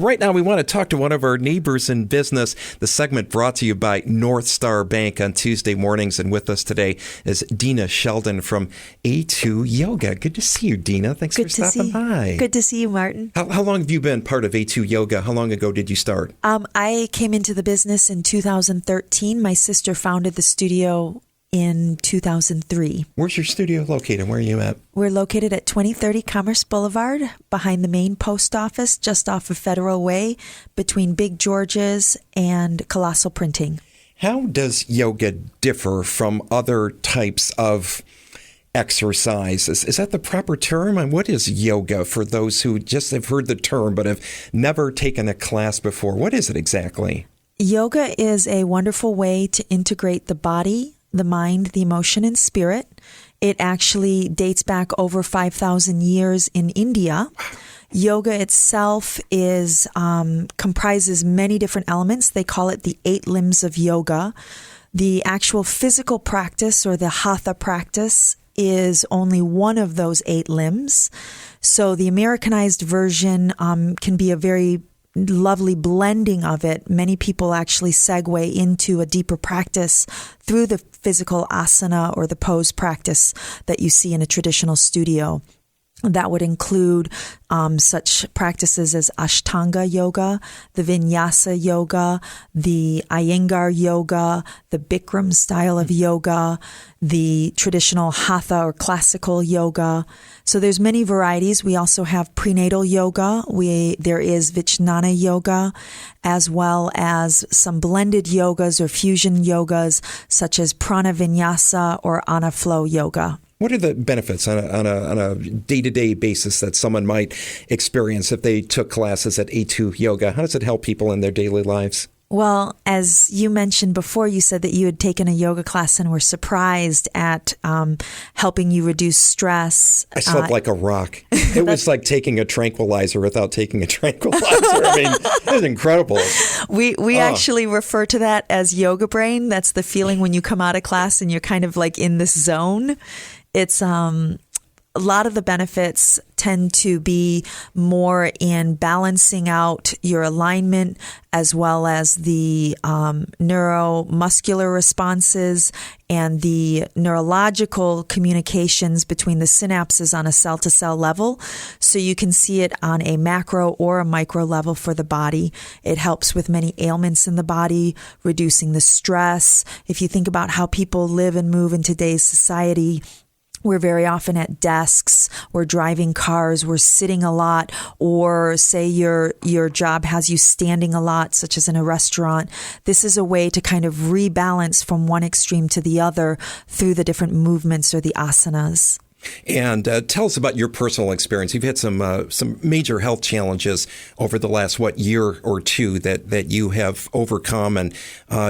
right now we want to talk to one of our neighbors in business. The segment brought to you by Northstar Bank on Tuesday mornings. And with us today is Dina Sheldon from A2 Yoga. Good to see you, Dina. Thanks for stopping by. Good to see you, Martin. How long have you been part of A2 Yoga? How long ago did you start? I came into the business in 2013. My sister founded the studio in 2003. Where's your studio located? Where are you at? We're located at 2030 Commerce Boulevard, behind the main post office, just off of Federal Way, between Big George's and Colossal Printing. How does yoga differ from other types of exercise? Is that the proper term? And what is yoga for those who just have heard the term but have never taken a class before? What is it exactly? Yoga is a wonderful way to integrate the body, the mind, the emotion, and spirit. It actually dates back over 5,000 years in India. Yoga itself is comprises many different elements. They call it the 8 limbs of yoga. The actual physical practice, or the hatha practice, is only one of those 8 limbs. So the Americanized version can be a very lovely blending of it. Many people actually segue into a deeper practice through the physical asana or the pose practice that you see in a traditional studio. That would include such practices as Ashtanga yoga, the Vinyasa yoga, the Iyengar yoga, the Bikram style of yoga, the traditional Hatha or classical yoga. So there's many varieties. We also have prenatal yoga. There is Vijnana yoga, as well as some blended yogas or fusion yogas, such as Prana Vinyasa or Ana Flow yoga. What are the benefits on a day-to-day basis that someone might experience if they took classes at A2 Yoga? How does it help people in their daily lives? Well, as you mentioned before, you said that you had taken a yoga class and were surprised at helping you reduce stress. I slept like a rock. It was like taking a tranquilizer without taking a tranquilizer. I mean, it was incredible. We actually refer to that as yoga brain. That's the feeling when you come out of class and you're kind of like in this zone. It's a lot of the benefits tend to be more in balancing out your alignment, as well as the neuromuscular responses and the neurological communications between the synapses on a cell-to-cell level. So you can see it on a macro or a micro level for the body. It helps with many ailments in the body, reducing the stress. If you think about how people live and move in today's society, we're very often at desks, we're driving cars, we're sitting a lot, or say your job has you standing a lot, such as in a restaurant. This is a way to kind of rebalance from one extreme to the other through the different movements or the asanas. And tell us about your personal experience. You've had some major health challenges over the last, year or two that you have overcome, and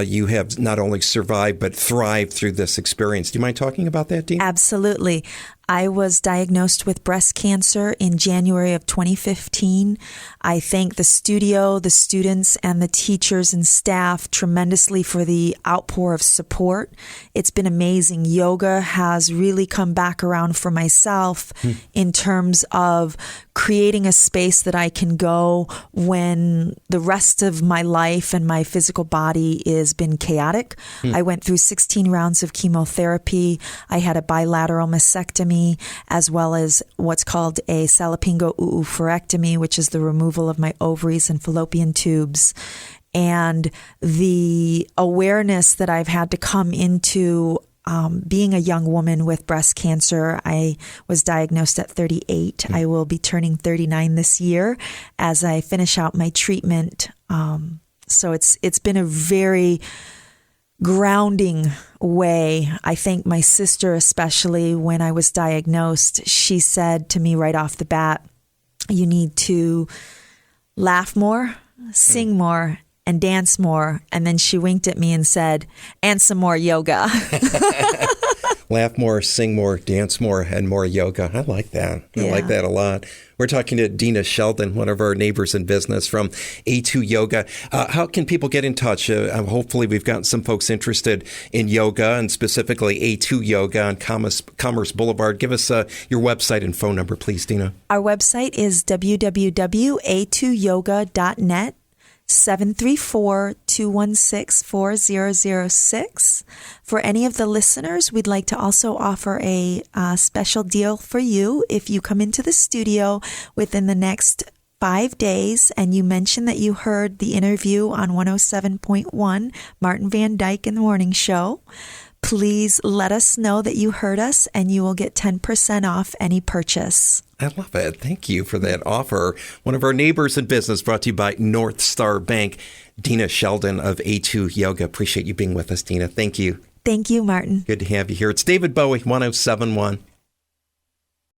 you have not only survived but thrived through this experience. Do you mind talking about that, Dean? Absolutely. I was diagnosed with breast cancer in January of 2015. I thank the studio, the students, and the teachers and staff tremendously for the outpour of support. It's been amazing. Yoga has really come back around for myself in terms of creating a space that I can go when the rest of my life and my physical body has been chaotic. I went through 16 rounds of chemotherapy. I had a bilateral mastectomy, as well as what's called a salpingo oophorectomy, which is the removal of my ovaries and fallopian tubes. And the awareness that I've had to come into being a young woman with breast cancer. I was diagnosed at 38. I will be turning 39 this year as I finish out my treatment. So it's been a very grounding way. I thank my sister, especially when I was diagnosed. She said to me right off the bat, you need to laugh more, sing more, and dance more. And then she winked at me and said, and some more yoga. laugh more, sing more, dance more, and more yoga. I like that. I like that a lot. We're talking to Dina Sheldon, one of our neighbors in business from A2 Yoga. How can people get in touch? Hopefully we've gotten some folks interested in yoga and specifically A2 Yoga on Commerce Boulevard. Give us your website and phone number, please, Dina. Our website is www.a2yoga.net. 734-216-4006. For any of the listeners, we'd like to also offer a special deal for you. If you come into the studio within the next 5 days and you mention that you heard the interview on 107.1 Martin Van Dyke in the Morning Show, please let us know that you heard us and you will get 10% off any purchase. I love it. Thank you for that offer. One of our neighbors in business, brought to you by Northstar Bank, Dina Sheldon of A2 Yoga. Appreciate you being with us, Dina. Thank you. Thank you, Martin. Good to have you here. It's David Bowie, 107.1.